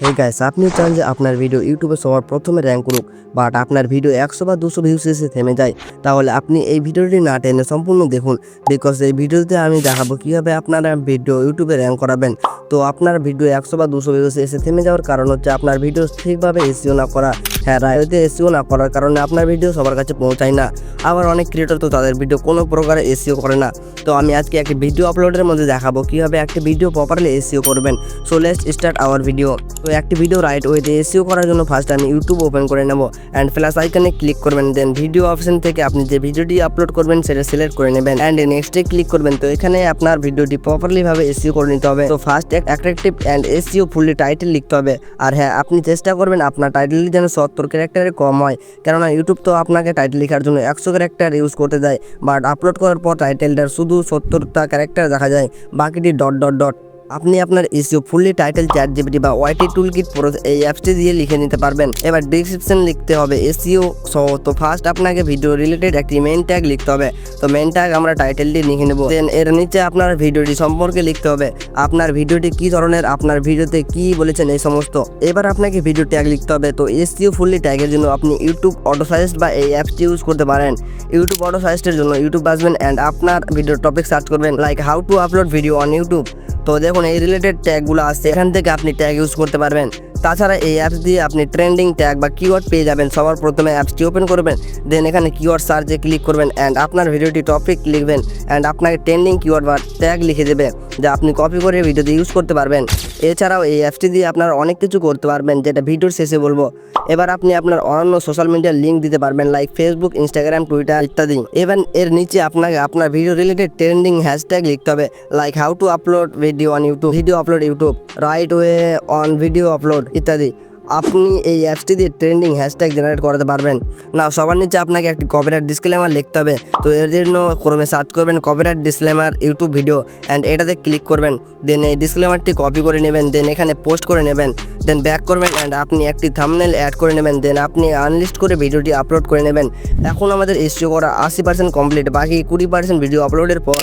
Hey guys, আপনি চান যে আপনার ভিডিও ইউটিউবে সবার প্রথমে র্যাঙ্ক করুক, বাট আপনার ভিডিও 100 বা 200 ভিউস এসে থেমে যায়। তাহলে আপনি এই ভিডিওটি না টেনে সম্পূর্ণ দেখুন, বিকজ এই ভিডিওতে আমি দেখাবো কীভাবে আপনারা ভিডিও ইউটিউবে র্যাঙ্ক করাবেন। তো আপনার ভিডিও 100 বা 200 ভিউস এসে থেমে যাওয়ার কারণ হচ্ছে আপনার ভিডিও ঠিকভাবে এসইও না করা। হ্যাঁ, রাইটে এসইও না করার কারণে আপনার ভিডিও সবার কাছে পৌঁছায় না। আবার অনেক ক্রিয়েটর তো তাদের ভিডিও কোনো প্রকারে এসইও করে না। তো আমি আজকে একটি ভিডিও আপলোডের মধ্যে দেখাবো কীভাবে একটি ভিডিও প্রপারলি এসইও করবেন। So let's start our video. তো একটি ভিডিও রাইট ওয়েতে এসইও করার জন্য ফার্স্ট আমি ইউটিউব ওপেন করে নেব অ্যান্ড প্লাস আইকনে ক্লিক করবেন। দেন ভিডিও অপশন থেকে আপনি যে ভিডিওটি আপলোড করবেন সেটা সিলেক্ট করে নেবেন অ্যান্ড নেক্সটে ক্লিক করবেন। তো এখানে আপনার ভিডিওটি প্রপারলি ভাবে এসইও করে নিতে হবে। তো first attractive and SEO fully title লিখতে হবে। আর হ্যাঁ, আপনি চেষ্টা করবেন আপনার টাইটেলটি যেন 70 ক্যারেক্টারে কম হয়, কেননা ইউটিউব তো আপনাকে টাইটেল লেখার জন্য 100 ক্যারেক্টার ইউজ করতে দেয়, বাট আপলোড করার পর টাইটেলটার শুধু 70টা ক্যারেক্টার দেখা যায়, বাকিটি ডট ডট ডট। আপনি আপনার এসইও ফুললি টাইটেল চ্যাটজিপিটি বা ওয়াইটি টুলকিট প্রো এই অ্যাপসটি দিয়ে লিখে নিতে পারবেন। এবার ডেসক্রিপশন লিখতে হবে এসইও সহ। তো ফার্স্ট আপনাকে ভিডিও রিলেটেড একটি মেন ট্যাগ লিখতে হবে। তো মেন ট্যাগ আমরা টাইটেলটি লিখে নেব। দেন এর নিচে আপনার ভিডিওটি সম্পর্কে লিখতে হবে, আপনার ভিডিওটি কী ধরনের, আপনার ভিডিওতে কী বলেছেন এই সমস্ত। এবার আপনাকে ভিডিও ট্যাগ লিখতে হবে। তো এসইও ফুললি ট্যাগের জন্য আপনি ইউটিউব অটো সাজেস্ট বা এই অ্যাপসটি ইউজ করতে পারেন। ইউটিউব অটো সাজেস্টের জন্য ইউটিউব আসবেন অ্যান্ড আপনার ভিডিও টপিক সার্চ করবেন like how to upload video on YouTube. তো দেখুন এই রিলেটেড ট্যাগগুলো আসছে, এখান থেকে আপনি ট্যাগ ইউজ করতে পারবেন। তাছাড়া এই অ্যাপস দিয়ে আপনি ট্রেন্ডিং ট্যাগ বা কিওয়ার্ড পেয়ে যাবেন। সবার প্রথমে অ্যাপসটি ওপেন করবেন, দেন এখানে কিওয়ার্ড সার্চে ক্লিক করবেন অ্যান্ড আপনার ভিডিওটি টপিক লিখবেন অ্যান্ড আপনাকে ট্রেন্ডিং কিওয়ার্ড বা ট্যাগ লিখে দেবে, যা আপনি কপি করে ভিডিওতে ইউজ করতে পারবেন। এছাড়াও এই অ্যাপসটি দিয়ে আপনারা অনেক কিছু করতে পারবেন, যেটা ভিডিওর শেষে বলবো। এবার আপনি আপনার অন্যান্য সোশ্যাল মিডিয়ার লিঙ্ক দিতে পারবেন লাইক ফেসবুক, ইনস্টাগ্রাম, টুইটার ইত্যাদি। এবার এর নিচে আপনাকে আপনার ভিডিও রিলেটেড ট্রেন্ডিং হ্যাশট্যাগ লিখতে হবে like how to upload video on YouTube, video upload YouTube, right way on video upload ইত্যাদি। আপনি এই অ্যাপসটি দিয়ে ট্রেন্ডিং হ্যাশট্যাগ জেনারেট করতে পারবেন। না, সবার নিচে আপনাকে একটি কপিরাইট ডিসক্লেমার লিখতে হবে। তো এর জন্য ক্রমে সার্চ করবেন copyright disclaimer YouTube video and এটাতে ক্লিক করবেন। দেন এই ডিসক্লেমারটি কপি করে নেবেন, দেন এখানে পোস্ট করে নেবেন, দেন ব্যাক করবেন অ্যান্ড আপনি একটি থাম্বনেল অ্যাড করে নেবেন। দেন আপনি আনলিস্ট করে ভিডিওটি আপলোড করে নেবেন। এখন আমাদের এসইও করা 80% কমপ্লিট, বাকি 20% ভিডিও আপলোডের পর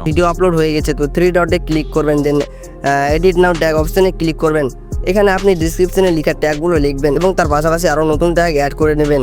ভিডিও আপলোড হয়ে গেছে। তো 3 ডটে ক্লিক করবেন, দেন এডিট নাও ট্যাগ অপশানে ক্লিক করবেন। এখানে আপনি ডিসক্রিপশনে লেখা ট্যাগগুলো লিখবেন এবং তার পাশাপাশি আরও নতুন ট্যাগ অ্যাড করে নেবেন,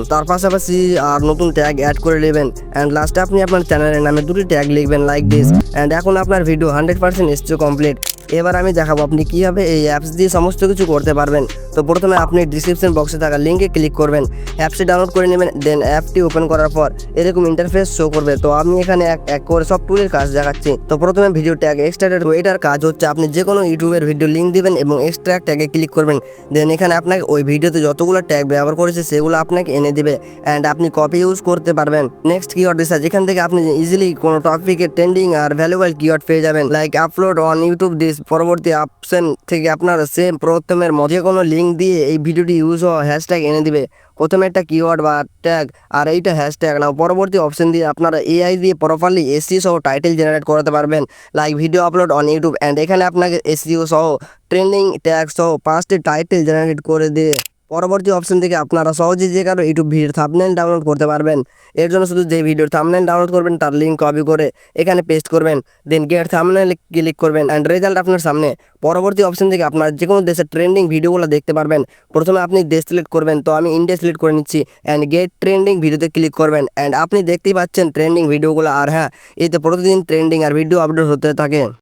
অ্যান্ড লাস্টে আপনি আপনার চ্যানেলের নামে 2টি ট্যাগ লিখবেন লাইক দিস। অ্যান্ড এখন আপনার ভিডিও 100% এসইও কমপ্লিট। এবার আমি দেখাবো আপনি কীভাবে এই অ্যাপস দিয়ে সমস্ত কিছু করতে পারবেন। তো প্রথমে আপনি ডিসক্রিপশন বক্সে থাকা লিঙ্কে ক্লিক করবেন, অ্যাপসটি ডাউনলোড করে নেবেন। দেন অ্যাপটি ওপেন করার পর এরকম ইন্টারফেস শো করবে। তো আমি এখানে এক করে সব টুলের কাজ দেখাচ্ছি। তো প্রথমে ভিডিও ট্যাগ এক্সট্রাক্টেড, এটার কাজ হচ্ছে আপনি যে কোনো ইউটিউবের ভিডিও লিঙ্ক দিবেন এবং এক্সট্রাক্ট ট্যাগে ক্লিক করবেন। দেন এখানে আপনাকে ওই ভিডিওতে যতগুলো ট্যাগ ব্যবহার করেছে সেগুলো আপনাকে এনে দিবে অ্যান্ড আপনি কপি ইউজ করতে পারবেন। নেক্সট কিওয়ার্ড রিসার্চ, যেখান থেকে আপনি ইজিলি কোনো টপিকের ট্রেন্ডিং আর ভ্যালুয়েবল কিওয়ার্ড পেয়ে যাবেন like upload on YouTube this. পরবর্তী অপশন থেকে আপনারা সেম প্রথমের মধ্যে কোনো লিঙ্ক দিয়ে এই ভিডিওটি ইউজ হওয়া হ্যাশট্যাগ এনে দিবে। প্রথমে একটা কিওয়ার্ড বা ট্যাগ আর এইটা হ্যাশট্যাগ নাও। পরবর্তী অপশন দিয়ে আপনারা এআই দিয়ে প্রপারলি এসইও সহ টাইটেল জেনারেট করাতে পারবেন like video upload on YouTube and এখানে আপনাকে এসইও সহ ট্রেন্ডিং ট্যাগ সহ 5টি টাইটেল জেনারেট করে দিয়ে পরবর্তী অপশন থেকে আপনারা সহজেই যে কারো ইউটিউব ভিডিওর থাম্বনেল ডাউনলোড করতে পারবেন। এর জন্য শুধু যে ভিডিওর থাম্বনেল ডাউনলোড করবেন তার লিঙ্ক কপি করে এখানে পেস্ট করবেন, দেন গেট থাম্বনেল ক্লিক করবেন অ্যান্ড রেজাল্ট আপনার সামনে। পরবর্তী অপশন থেকে আপনার যে কোনো দেশের ট্রেন্ডিং ভিডিওগুলো দেখতে পারবেন। প্রথমে আপনি দেশ সিলেক্ট করবেন, তো আমি ইন্ডিয়া সিলেক্ট করে নিচ্ছি অ্যান্ড গেট ট্রেন্ডিং ভিডিওতে ক্লিক করবেন অ্যান্ড আপনি দেখতেই পাচ্ছেন ট্রেন্ডিং ভিডিওগুলো। আর হ্যাঁ, এতে প্রতিদিন ট্রেন্ডিং আর ভিডিও আপলোড হতে থাকে।